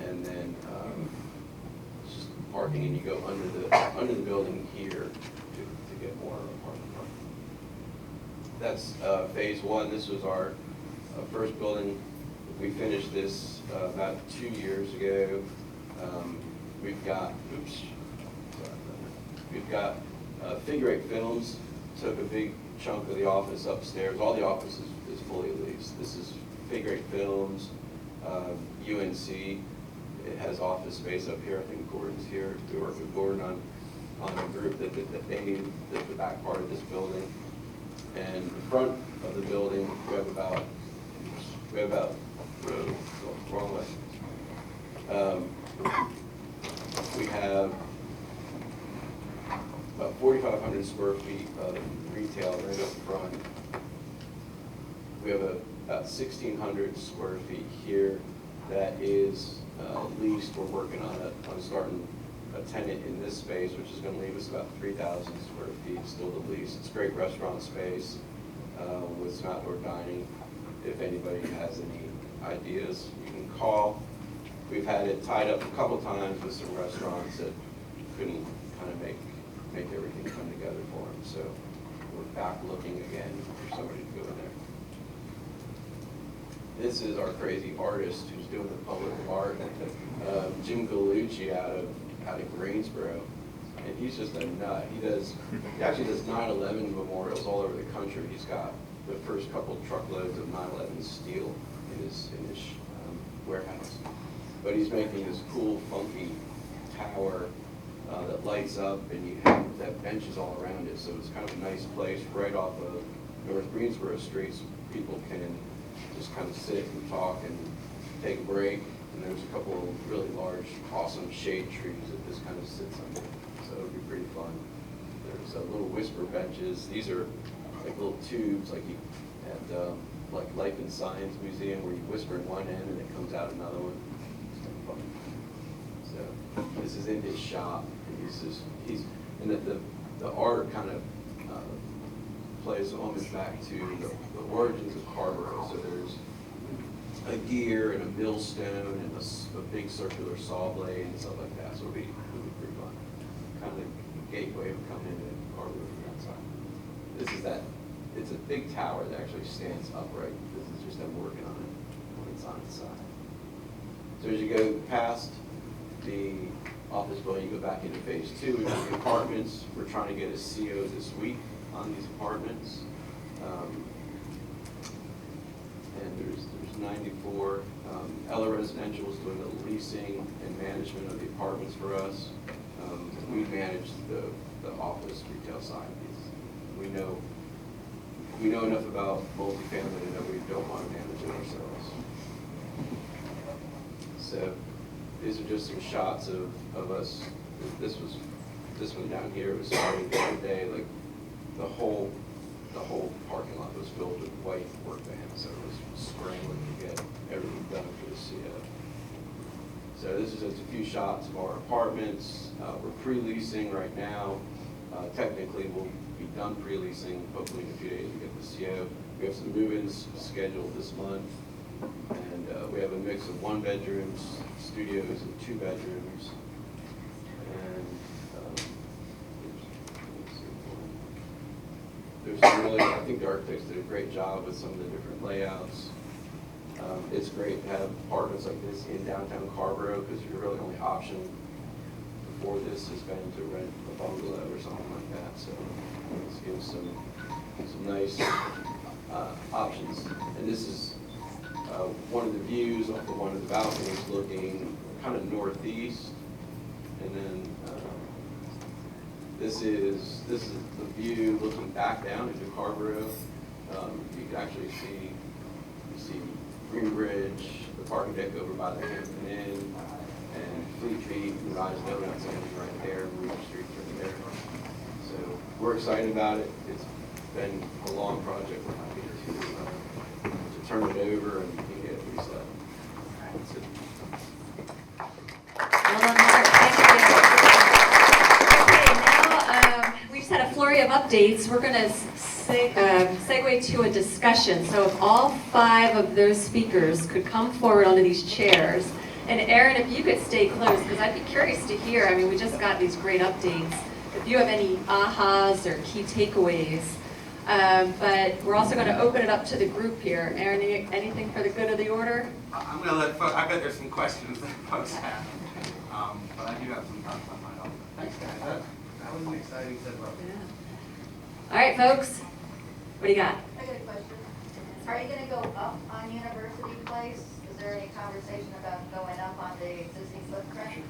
and then just parking, and you go under the building here to get more parking. That's phase one. This was our first building. We finished this about 2 years ago. We've got figure eight films. Took a big chunk of the office upstairs. All the office is fully leased. This is figure eight films. UNC, it has office space up here. I think Gordon's here. We work with Gordon on a group that they need the back part of this building. And the front of the building, we have about wrong way. We have about 4,500 square feet of retail right up front. We have about 1,600 square feet here that is leased. We're working on starting a tenant in this space, which is going to leave us about 3,000 square feet still to lease. It's great restaurant space with some outdoor dining. If anybody has any ideas, you can call. We've had it tied up a couple times with some restaurants that couldn't kind of make everything come together for them. So we're back looking again for somebody to go in there. This is our crazy artist who's doing the public art, Jim Gallucci out of Greensboro, and he's just a nut. He actually does 9/11 memorials all over the country. He's got the first couple truckloads of 9/11 steel in his warehouse. But he's making this cool, funky tower that lights up, and you have benches all around it. So it's kind of a nice place right off of North Greensboro Street. So people can just kind of sit and talk and take a break. And there's a couple of really large, awesome shade trees that this kind of sits under. So it'll be pretty fun. There's little whisper benches. These are like little tubes, like you at like Life and Science Museum, where you whisper in one end and it comes out another one. It's kind of fun. So this is in his shop, and the art kind of plays almost back to the origins of Carrboro. So there's a gear and a millstone and a big circular saw blade and stuff like that. So it'll be pretty fun. Kind of the gateway of coming into Carrboro from that side. It's a big tower that actually stands upright. This is just them working on it when it's on its side. So as you go past the office building, you go back into phase two. We have the apartments. We're trying to get a CO this week on these apartments. And there's 94. Ella Residential is doing the leasing and management of the apartments for us. We manage the office retail side. We know enough about multifamily to know we don't want to manage it ourselves. So these are just some shots of us. This one down here was starting the other day. Like the whole parking lot was filled with white work vans, so it was scrambling to get everything done for the CO. So this is just a few shots of our apartments. We're pre-leasing right now. Technically, we'll be done pre-leasing hopefully in a few days to get the CO. We have some move-ins scheduled this month, and we have a mix of 1-bedrooms, studios, and 2-bedrooms. And there's some really, I think the architects did a great job with some of the different layouts. It's great to have apartments like this in downtown Carrboro, because your really only option before this has been to rent a bungalow or something like that. So this gives some nice options. And this is one of the views off of one of the balconies looking kind of northeast. And then this is the view looking back down into Carrboro. You can actually see Green Bridge, the parking deck over by the Hampton Inn, and Fleet Street and Rise Donuts right there, and Ruby Street from there. So we're excited about it. It's been a long project. We're happy to turn it over and get it reset. That's it. Well done, Mark. Thank you. Okay, now we just had a flurry of updates. We're going to segue to a discussion. So if all 5 of those speakers could come forward onto these chairs And Aaron, if you could stay close, because I'd be curious to hear, I mean, we just got these great updates. If you have any ahas or key takeaways. But we're also going to open it up to the group here. Aaron, anything for the good of the order? I'm going to let folks, I bet there's some questions that folks have. But I do have some thoughts on my own. Thanks, guys. That was an exciting set of updates. Yeah. All right, folks. What do you got? I got a question. Are you going to go up on University Place? Is there any conversation about going up on the existing footprint?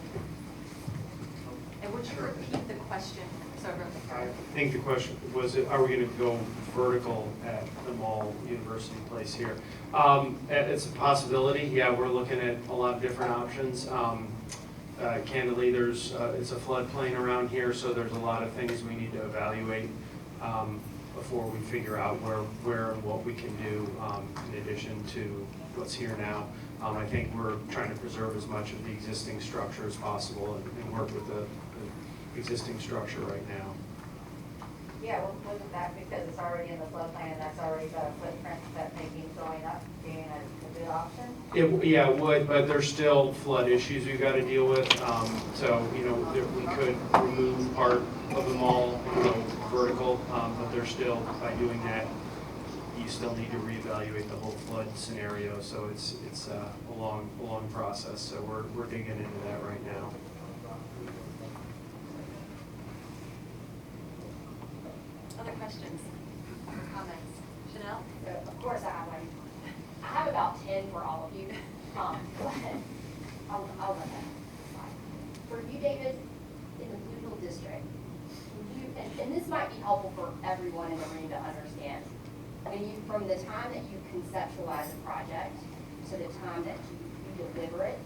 And would you repeat the question? I think the question was, are we going to go vertical at the mall University Place here? It's a possibility. Yeah, we're looking at a lot of different options. Candidly, it's a floodplain around here, so there's a lot of things we need to evaluate before we figure out where and what we can do in addition to what's here now. I think we're trying to preserve as much of the existing structure as possible and work with the existing structure right now. Yeah, well, wasn't that because it's already in the floodplain and that's already got a footprint that making going up being a good option? Yeah, it would, but there's still flood issues we've got to deal with. So, we could remove part of the mall and go vertical, but there's still, by doing that, you still need to reevaluate the whole flood scenario. So it's a long process. So we're digging into that right now. Other questions or comments? Chanel? Of course I have one. I have about 10 for all of you. I'll let that slide. For you, David, in the Blue Hill District, and this might be helpful for everyone in the room to understand. From the time that you conceptualize a project to the time that you deliver it,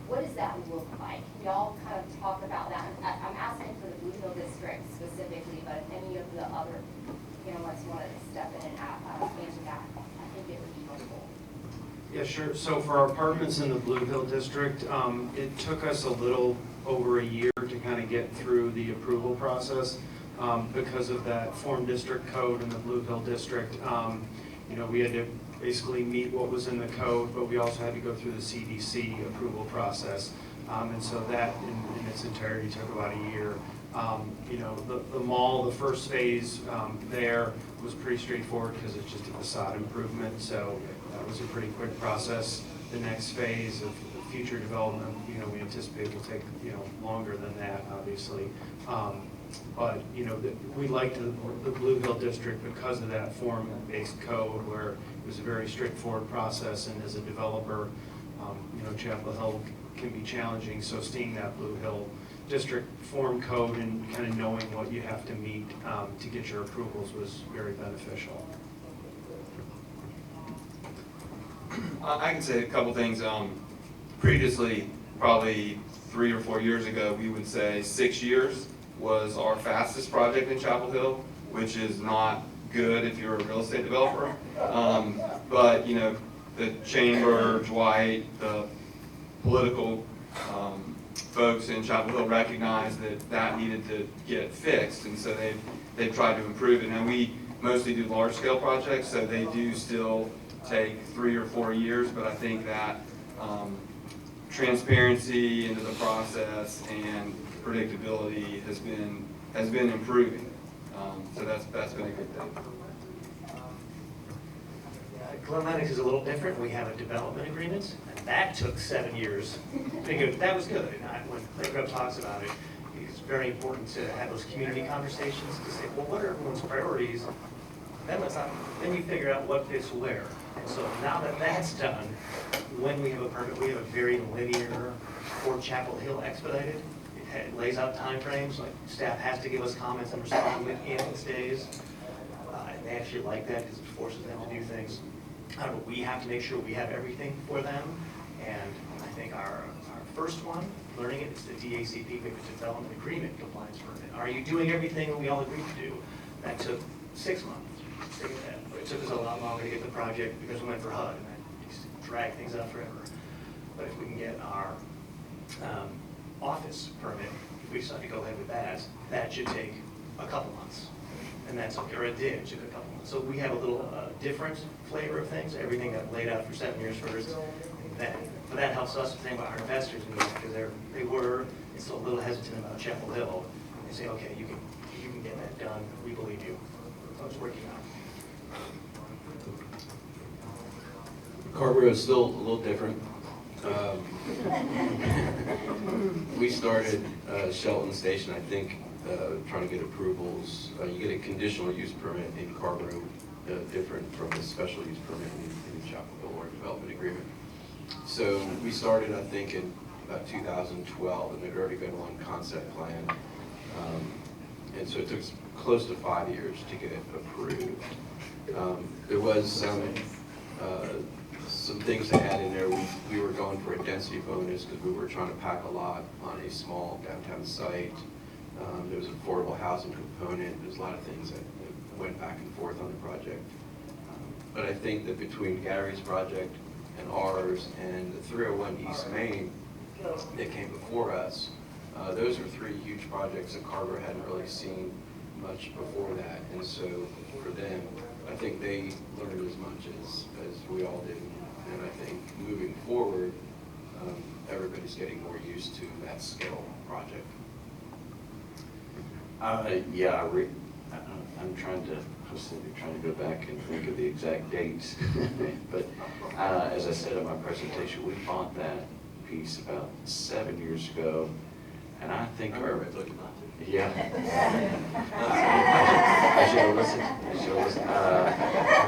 what does that look like? We all kind of talk about that. I'm asking for the Blue Hill District specifically, but if any of the other ones want to step in and answer that, I think it would be helpful. Yeah, sure. So for our apartments in the Blue Hill District, it took us a little over a year to kind of get through the approval process because of that form district code in the Blue Hill District. We had to basically meet what was in the code, but we also had to go through the CDC approval process. And so that in its entirety took about a year. The mall, the first phase there was pretty straightforward because it's just a facade improvement. So that was a pretty quick process. The next phase of future development, we anticipate will take, longer than that, obviously. But, we liked the Blue Hill District because of that form-based code where it was a very straightforward process, and as a developer, Chapel Hill can be challenging, so seeing that Blue Hill District form code and kind of knowing what you have to meet to get your approvals was very beneficial. I can say a couple things. Previously, probably 3 or 4 years ago, we would say 6 years was our fastest project in Chapel Hill, which is not good if you're a real estate developer. But the chamber, Dwight, the political folks in Chapel Hill recognized that needed to get fixed, and so they've tried to improve it. Now we mostly do large scale projects, so they do still take 3 or 4 years, but I think that transparency into the process and predictability has been improving. So that's been a good thing. Glen Lennox is a little different. We have a development agreement, and that took 7 years. That was good. When Grubb talks about it, it's very important to have those community conversations to say, well, what are everyone's priorities? Then you figure out what fits where. And so now that that's done, when we have a permit, we have a very linear for Chapel Hill expedited. It lays out timeframes, like staff has to give us comments and respond within its days. And they actually like that because it forces them to do things. But we have to make sure we have everything for them. And I think our first one, learning it, is the DACP, Development Agreement Compliance Permit. Are you doing everything we all agreed to do? That took 6 months. But it took us a lot longer to get the project because we went for HUD, and that used to drag things out forever. But if we can get our office permit, if we decide to go ahead with that, that should take a couple months. And that's okay, or it did, it took a couple months. So we have a little different flavor of things. Everything got laid out for 7 years first, and then But that helps us think about our investors, because they were still a little hesitant about Chapel Hill. They say, okay, you can get that done, we believe you. So it's working out. Carrboro is still a little different. We started Shelton Station, I think, trying to get approvals. You get a conditional use permit in Carrboro, different from a special use permit in Chapel Hill or development agreement. So we started, I think, in about 2012, and there'd already been one concept plan. And so it took close to 5 years to get it approved. There was some things to add in there. We were going for a density bonus because we were trying to pack a lot on a small downtown site. There was an affordable housing component. There's a lot of things that went back and forth on the project. But I think that between Gary's project and ours and the 301 East Main that came before us, those are three huge projects that Carrboro hadn't really seen much before that. And so for them, I think they learned as much as we all did. And I think moving forward, everybody's getting more used to that scale project. Yeah, I'm trying to go back and think of the exact dates. But as I said in my presentation, we bought that piece about 7 years ago, and I think yeah. I should have listened.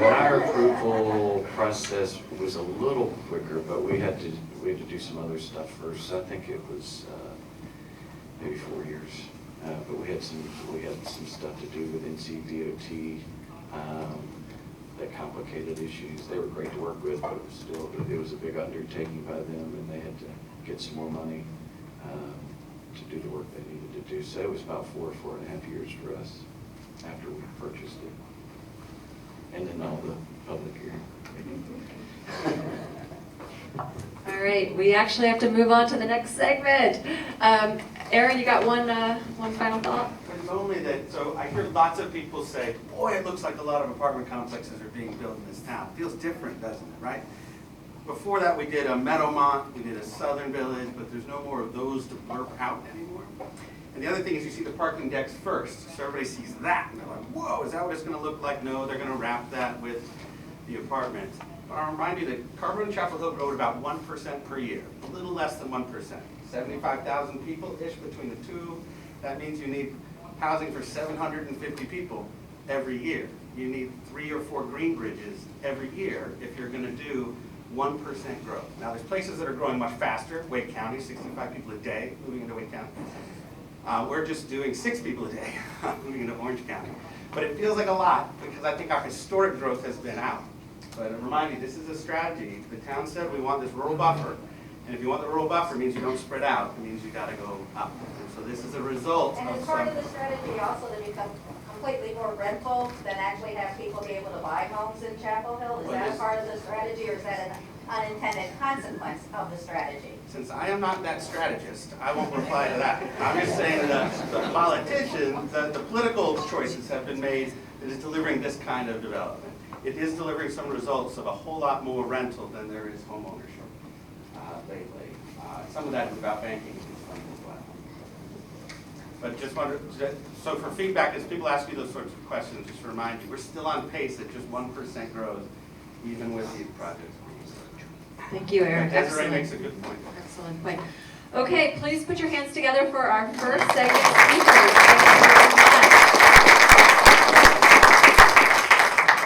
Our approval process was a little quicker, but we had to do some other stuff first. I think it was maybe 4 years. But we had some stuff to do with NCDOT that complicated issues. They were great to work with, but it was a big undertaking by them, and they had to get some more money to do the work they needed to do. So it was about 4.5 years for us after we purchased it, and then all the public hearing. All right, we actually have to move on to the next segment. Aaron, you got one final thought? It's only that, so I hear lots of people say, boy, it looks like a lot of apartment complexes are being built in this town. Feels different, doesn't it, right? Before that, we did a Meadowmont, we did a Southern Village, but there's no more of those to blurb out anymore. And the other thing is you see the parking decks first, so everybody sees that, and they're like, whoa, is that what it's gonna look like? No, they're gonna wrap that with the apartments. But I'll remind you that Carrboro and Chapel Hill grow at about 1% per year, a little less than 1%. 75,000 people-ish between the two. That means you need housing for 750 people every year. You need 3 or 4 green bridges every year if you're gonna do 1% growth. Now there's places that are growing much faster. Wake County, 65 people a day moving into Wake County. We're just doing 6 people a day moving into Orange County. But it feels like a lot because I think our historic growth has been out. But I remind you, this is a strategy. The town said we want this rural buffer. And if you want the rural buffer, it means you don't spread out. It means you got to go up. And so this is a result And of as part some... of the strategy also to become completely more rental than actually have people be able to buy homes in Chapel Hill? Is that a part of the strategy, or is that an unintended consequence of the strategy? Since I am not that strategist, I won't reply to that. I'm just saying that the politicians, the political choices have been made that is delivering this kind of development. It is delivering some results of a whole lot more rental than there is home ownership lately. Some of that is about banking as well. But just wanted to, so for feedback, as people ask you those sorts of questions, just to remind you, we're still on pace at just 1% growth, even with these projects. Thank you, Aaron. Desiree Excellent. makes a good point. Excellent point. Okay, please put your hands together for our first segment speaker.